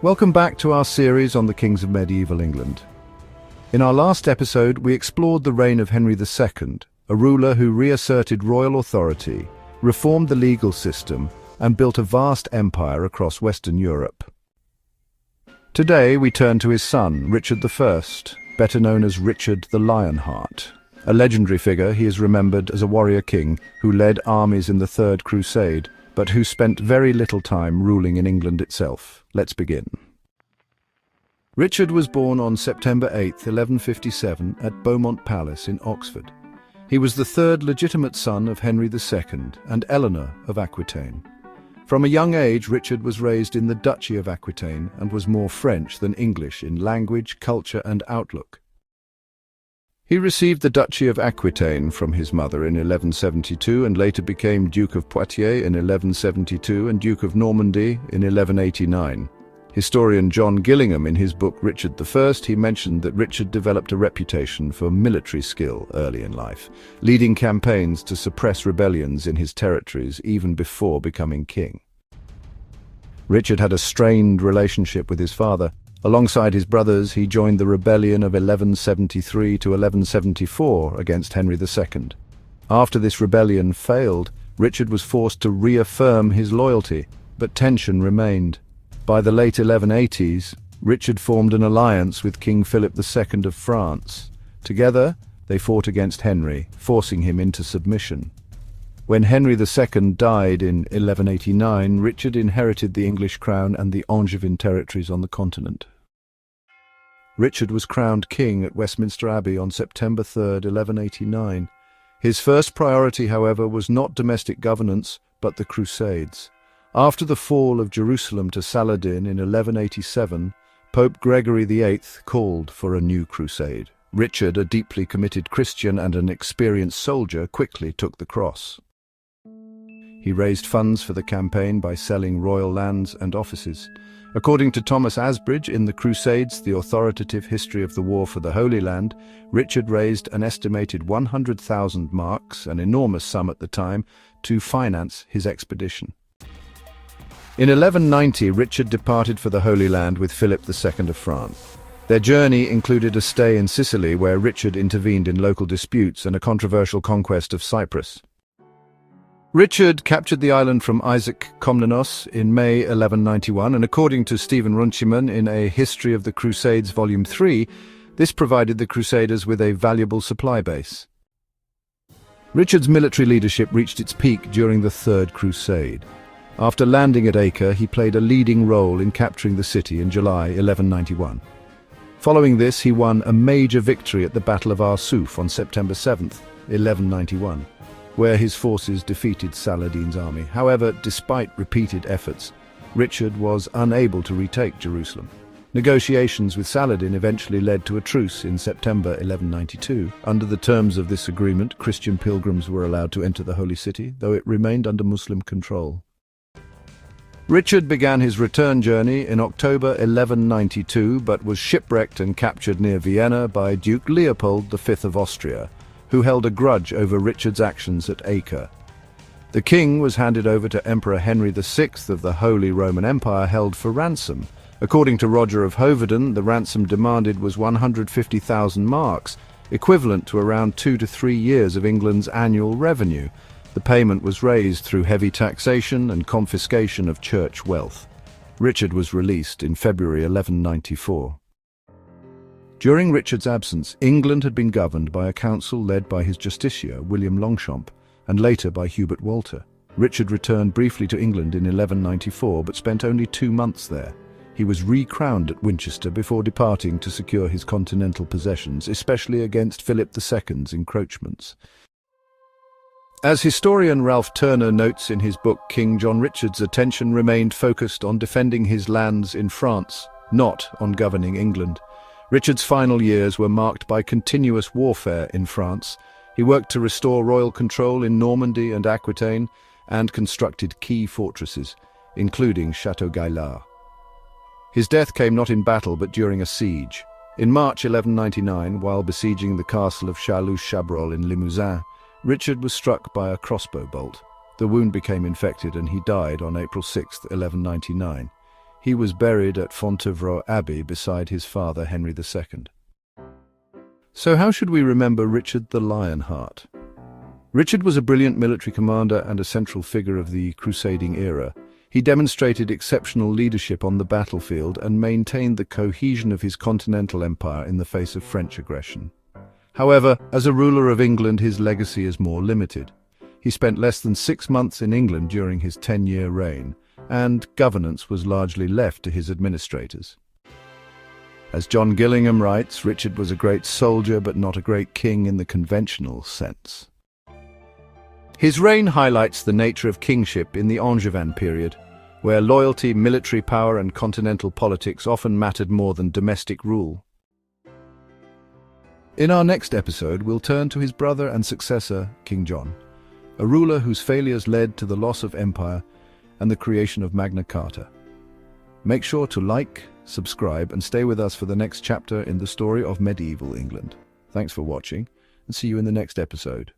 Welcome back to our series on the kings of medieval England. In our last episode, we explored the reign of Henry II, a ruler who reasserted royal authority, reformed the legal system, and built a vast empire across Western Europe. Today, we turn to his son, Richard I, better known as Richard the Lionheart. A legendary figure, he is remembered as a warrior king who led armies in the Third Crusade, but who spent very little time ruling in England itself. Let's begin. Richard was born on September 8, 1157, at Beaumont Palace in Oxford. He was the third legitimate son of Henry II and Eleanor of Aquitaine. From a young age, Richard was raised in the Duchy of Aquitaine and was more French than English in language, culture, and outlook. He received the Duchy of Aquitaine from his mother in 1172 and later became Duke of Poitiers in 1172 and Duke of Normandy in 1189. Historian John Gillingham, in his book Richard I, he mentioned that Richard developed a reputation for military skill early in life, leading campaigns to suppress rebellions in his territories even before becoming king. Richard had a strained relationship with his father. Alongside his brothers, he joined the rebellion of 1173 to 1174 against Henry II. After this rebellion failed, Richard was forced to reaffirm his loyalty, but tension remained. By the late 1180s, Richard formed an alliance with King Philip II of France. Together, they fought against Henry, forcing him into submission. When Henry II died in 1189, Richard inherited the English crown and the Angevin territories on the continent. Richard was crowned king at Westminster Abbey on September 3, 1189. His first priority, however, was not domestic governance, but the Crusades. After the fall of Jerusalem to Saladin in 1187, Pope Gregory VIII called for a new crusade. Richard, a deeply committed Christian and an experienced soldier, quickly took the cross. He raised funds for the campaign by selling royal lands and offices. According to Thomas Asbridge in the Crusades, the authoritative history of the war for the Holy Land, Richard raised an estimated 100,000 marks, an enormous sum at the time, to finance his expedition. In 1190, Richard departed for the Holy Land with Philip II of France. Their journey included a stay in Sicily, where Richard intervened in local disputes, and a controversial conquest of Cyprus. Richard captured the island from Isaac Komnenos in May 1191, and according to Stephen Runciman in A History of the Crusades, Volume 3, this provided the Crusaders with a valuable supply base. Richard's military leadership reached its peak during the Third Crusade. After landing at Acre, he played a leading role in capturing the city in July 1191. Following this, he won a major victory at the Battle of Arsuf on September 7, 1191. Where his forces defeated Saladin's army. However, despite repeated efforts, Richard was unable to retake Jerusalem. Negotiations with Saladin eventually led to a truce in September 1192. Under the terms of this agreement, Christian pilgrims were allowed to enter the Holy City, though it remained under Muslim control. Richard began his return journey in October 1192, but was shipwrecked and captured near Vienna by Duke Leopold V of Austria, who held a grudge over Richard's actions at Acre. The king was handed over to Emperor Henry VI of the Holy Roman Empire, held for ransom. According to Roger of Hoveden, the ransom demanded was 150,000 marks, equivalent to around 2 to 3 years of England's annual revenue. The payment was raised through heavy taxation and confiscation of church wealth. Richard was released in February 1194. During Richard's absence, England had been governed by a council led by his justiciar, William Longchamp, and later by Hubert Walter. Richard returned briefly to England in 1194, but spent only 2 months there. He was re-crowned at Winchester before departing to secure his continental possessions, especially against Philip II's encroachments. As historian Ralph Turner notes in his book, King John Richard's attention remained focused on defending his lands in France, not on governing England. Richard's final years were marked by continuous warfare in France. He worked to restore royal control in Normandy and Aquitaine, and constructed key fortresses, including Château Gaillard. His death came not in battle but during a siege. In March 1199, while besieging the castle of Châlus-Chabrol in Limousin, Richard was struck by a crossbow bolt. The wound became infected and he died on April 6, 1199. He was buried at Fontevraud Abbey beside his father, Henry II. So how should we remember Richard the Lionheart? Richard was a brilliant military commander and a central figure of the crusading era. He demonstrated exceptional leadership on the battlefield and maintained the cohesion of his continental empire in the face of French aggression. However, as a ruler of England, his legacy is more limited. He spent less than 6 months in England during his 10-year reign, and governance was largely left to his administrators. As John Gillingham writes, Richard was a great soldier but not a great king in the conventional sense. His reign highlights the nature of kingship in the Angevin period, where loyalty, military power, and continental politics often mattered more than domestic rule. In our next episode, we'll turn to his brother and successor, King John, a ruler whose failures led to the loss of empire and the creation of Magna Carta. Make sure to like, subscribe, and stay with us for the next chapter in the story of medieval England. Thanks for watching, and see you in the next episode.